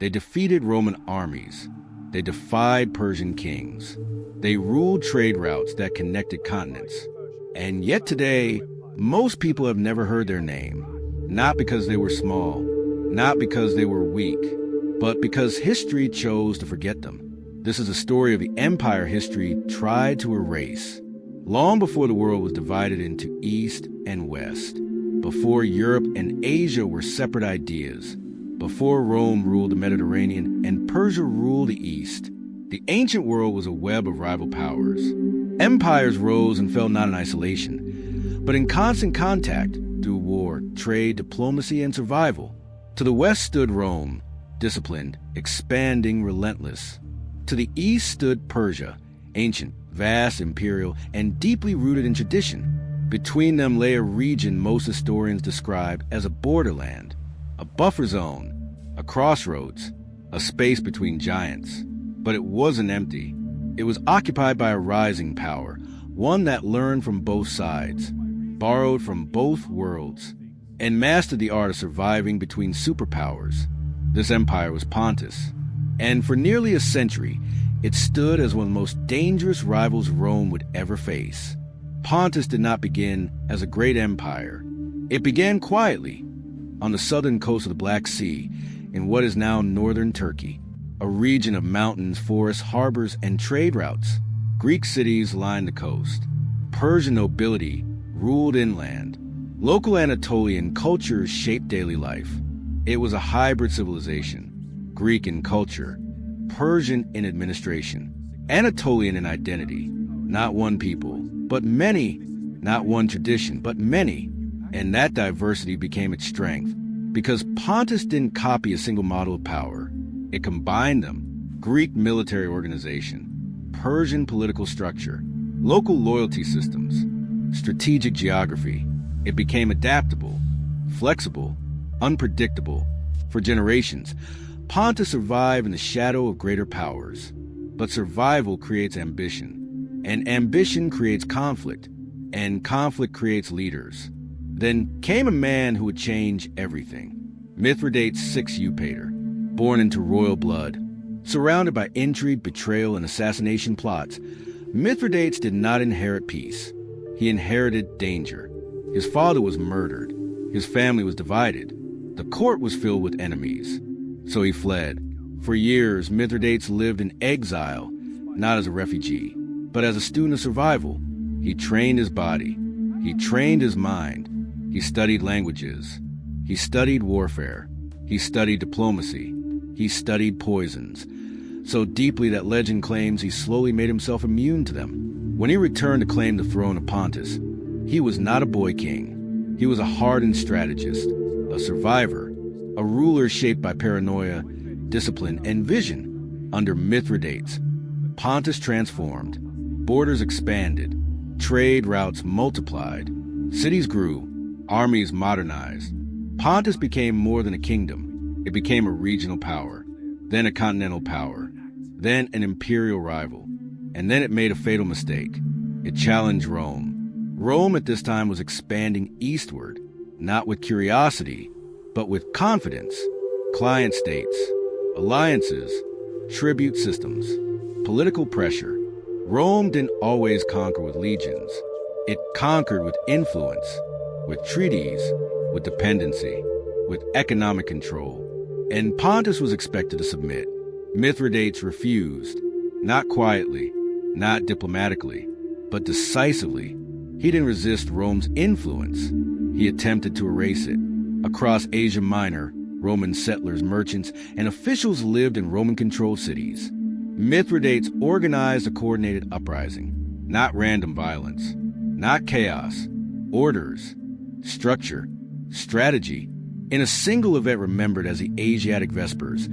They defeated Roman armies. They defied Persian kings. They ruled trade routes that connected continents. And yet today, most people have never heard their name. Not because they were small, not because they were weak, but because history chose to forget them. This is a story of the empire history tried to erase. Long before the world was divided into East and West, before Europe and Asia were separate ideas, before Rome ruled the Mediterranean and Persia ruled the East, the ancient world was a web of rival powers. Empires rose and fell not in isolation, but in constant contact through war, trade, diplomacy, and survival. To the west stood Rome, disciplined, expanding, relentless. To the east stood Persia, ancient, vast, imperial, and deeply rooted in tradition. Between them lay a region most historians describe as a borderland, a buffer zone, a crossroads, a space between giants. But it wasn't empty. It was occupied by a rising power, one that learned from both sides, borrowed from both worlds, and mastered the art of surviving between superpowers. This empire was Pontus, and for nearly a century, it stood as one of the most dangerous rivals Rome would ever face. Pontus did not begin as a great empire. It began quietly, on the southern coast of the Black Sea, in what is now northern Turkey, a region of mountains, forests, harbors, and trade routes. Greek cities lined the coast. Persian nobility ruled inland. Local Anatolian cultures shaped daily life. It was a hybrid civilization, Greek in culture, Persian in administration, Anatolian in identity. Not one people, but many. Not one tradition, but many. And that diversity became its strength, because Pontus didn't copy a single model of power. It combined them: Greek military organization, Persian political structure, local loyalty systems, strategic geography. It became adaptable, flexible, unpredictable. For generations, Pontus survived in the shadow of greater powers. But survival creates ambition, and ambition creates conflict, and conflict creates leaders. Then came a man who would change everything. Mithridates VI Eupator, born into royal blood, surrounded by intrigue, betrayal, and assassination plots. Mithridates did not inherit peace. He inherited danger. His father was murdered. His family was divided. The court was filled with enemies. So he fled. For years, Mithridates lived in exile, not as a refugee, but as a student of survival. He trained his body. He trained his mind. He studied languages. He studied warfare. He studied diplomacy. He studied poisons, so deeply that legend claims he slowly made himself immune to them. When he returned to claim the throne of Pontus, he was not a boy king. He was a hardened strategist, a survivor, a ruler shaped by paranoia, discipline, and vision. Under Mithridates, Pontus transformed. Borders expanded. Trade routes multiplied. Cities grew. Armies modernized. Pontus became more than a kingdom. It became a regional power, then a continental power, then an imperial rival. And then it made a fatal mistake. It challenged Rome. Rome at this time was expanding eastward, not with curiosity, but with confidence. Client states, alliances, tribute systems, political pressure. Rome didn't always conquer with legions. It conquered with influence, with treaties, with dependency, with economic control. And Pontus was expected to submit. Mithridates refused, not quietly, not diplomatically, but decisively. He didn't resist Rome's influence. He attempted to erase it. Across Asia Minor, Roman settlers, merchants, and officials lived in Roman-controlled cities. Mithridates organized a coordinated uprising, not random violence, not chaos, orders, structure, strategy. In a single event remembered as the Asiatic Vespers,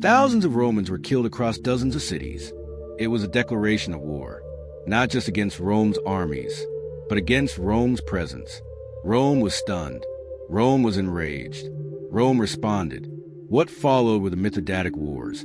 thousands of Romans were killed across dozens of cities. It was a declaration of war, not just against Rome's armies, but against Rome's presence. Rome was stunned. Rome was enraged. Rome responded. What followed were the Mithridatic Wars,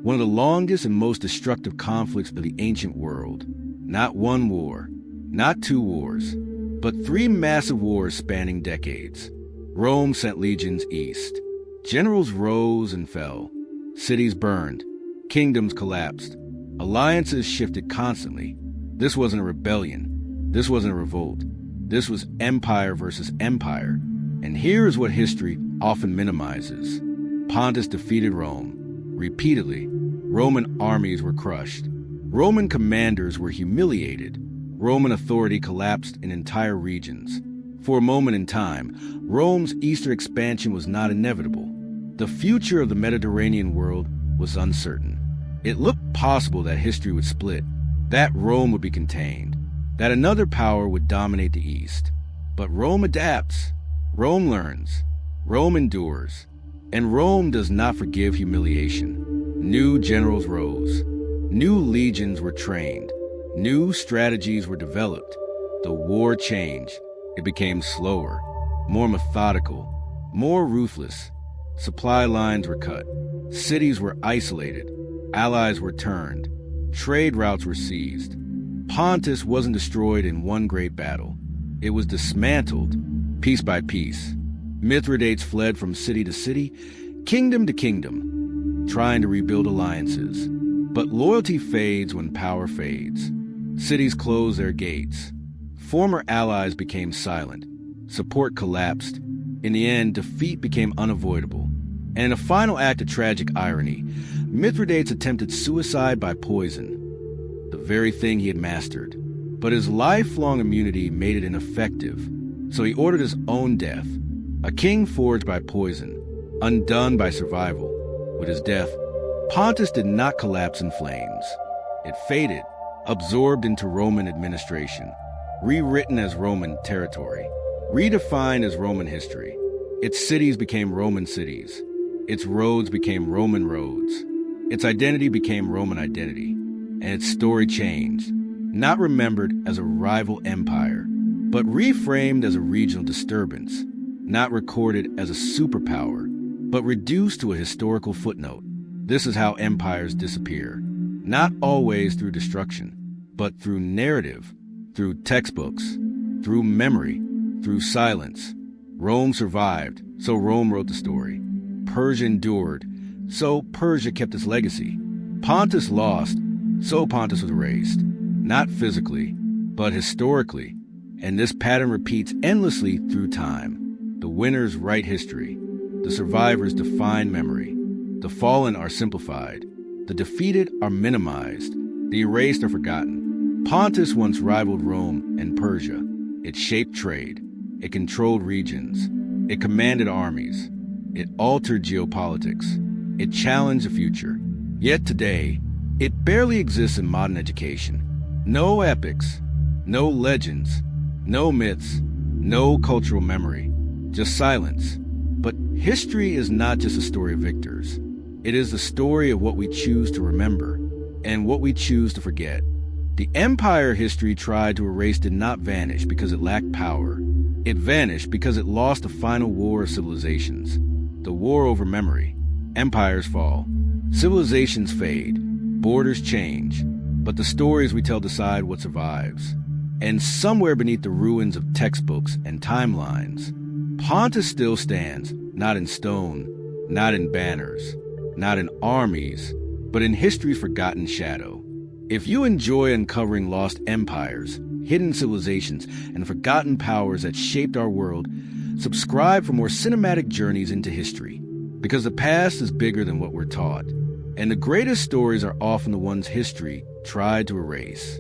one of the longest and most destructive conflicts of the ancient world. Not one war, not two wars, but three massive wars spanning decades. Rome sent legions east. Generals rose and fell. Cities burned. Kingdoms collapsed. Alliances shifted constantly. This wasn't a rebellion. This wasn't a revolt. This was empire versus empire. And here is what history often minimizes. Pontus defeated Rome. Repeatedly, Roman armies were crushed. Roman commanders were humiliated. Roman authority collapsed in entire regions. For a moment in time, Rome's eastern expansion was not inevitable. The future of the Mediterranean world was uncertain. It looked possible that history would split, that Rome would be contained, that another power would dominate the East. But Rome adapts, Rome learns, Rome endures, and Rome does not forgive humiliation. New generals rose, new legions were trained, new strategies were developed. The war changed. It became slower, more methodical, more ruthless. Supply lines were cut, cities were isolated, allies were turned, trade routes were seized. Pontus wasn't destroyed in one great battle. It was dismantled, piece by piece. Mithridates fled from city to city, kingdom to kingdom, trying to rebuild alliances. But loyalty fades when power fades. Cities close their gates. Former allies became silent. Support collapsed. In the end, defeat became unavoidable. And in a final act of tragic irony, Mithridates attempted suicide by poison, the very thing he had mastered. But his lifelong immunity made it ineffective, so he ordered his own death. A king forged by poison, undone by survival. With his death, Pontus did not collapse in flames. It faded, absorbed into Roman administration, rewritten as Roman territory, redefined as Roman history. Its cities became Roman cities. Its roads became Roman roads. Its identity became Roman identity. And its story changed, not remembered as a rival empire, but reframed as a regional disturbance, not recorded as a superpower, but reduced to a historical footnote. This is how empires disappear, not always through destruction, but through narrative, through textbooks, through memory, through silence. Rome survived, so Rome wrote the story. Persia endured, so Persia kept its legacy. Pontus lost, so Pontus was erased, not physically, but historically. And this pattern repeats endlessly through time. The winners write history. The survivors define memory. The fallen are simplified. The defeated are minimized. The erased are forgotten. Pontus once rivaled Rome and Persia. It shaped trade. It controlled regions. It commanded armies. It altered geopolitics. It challenged the future. Yet today, it barely exists in modern education. No epics, no legends, no myths, no cultural memory, just silence. But history is not just a story of victors. It is the story of what we choose to remember and what we choose to forget. The empire history tried to erase did not vanish because it lacked power. It vanished because it lost the final war of civilizations, the war over memory. Empires fall, civilizations fade, borders change, but the stories we tell decide what survives. And somewhere beneath the ruins of textbooks and timelines, Pontus still stands, not in stone, not in banners, not in armies, but in history's forgotten shadow. If you enjoy uncovering lost empires, hidden civilizations, and forgotten powers that shaped our world, subscribe for more cinematic journeys into history. Because the past is bigger than what we're taught, and the greatest stories are often the ones history tried to erase.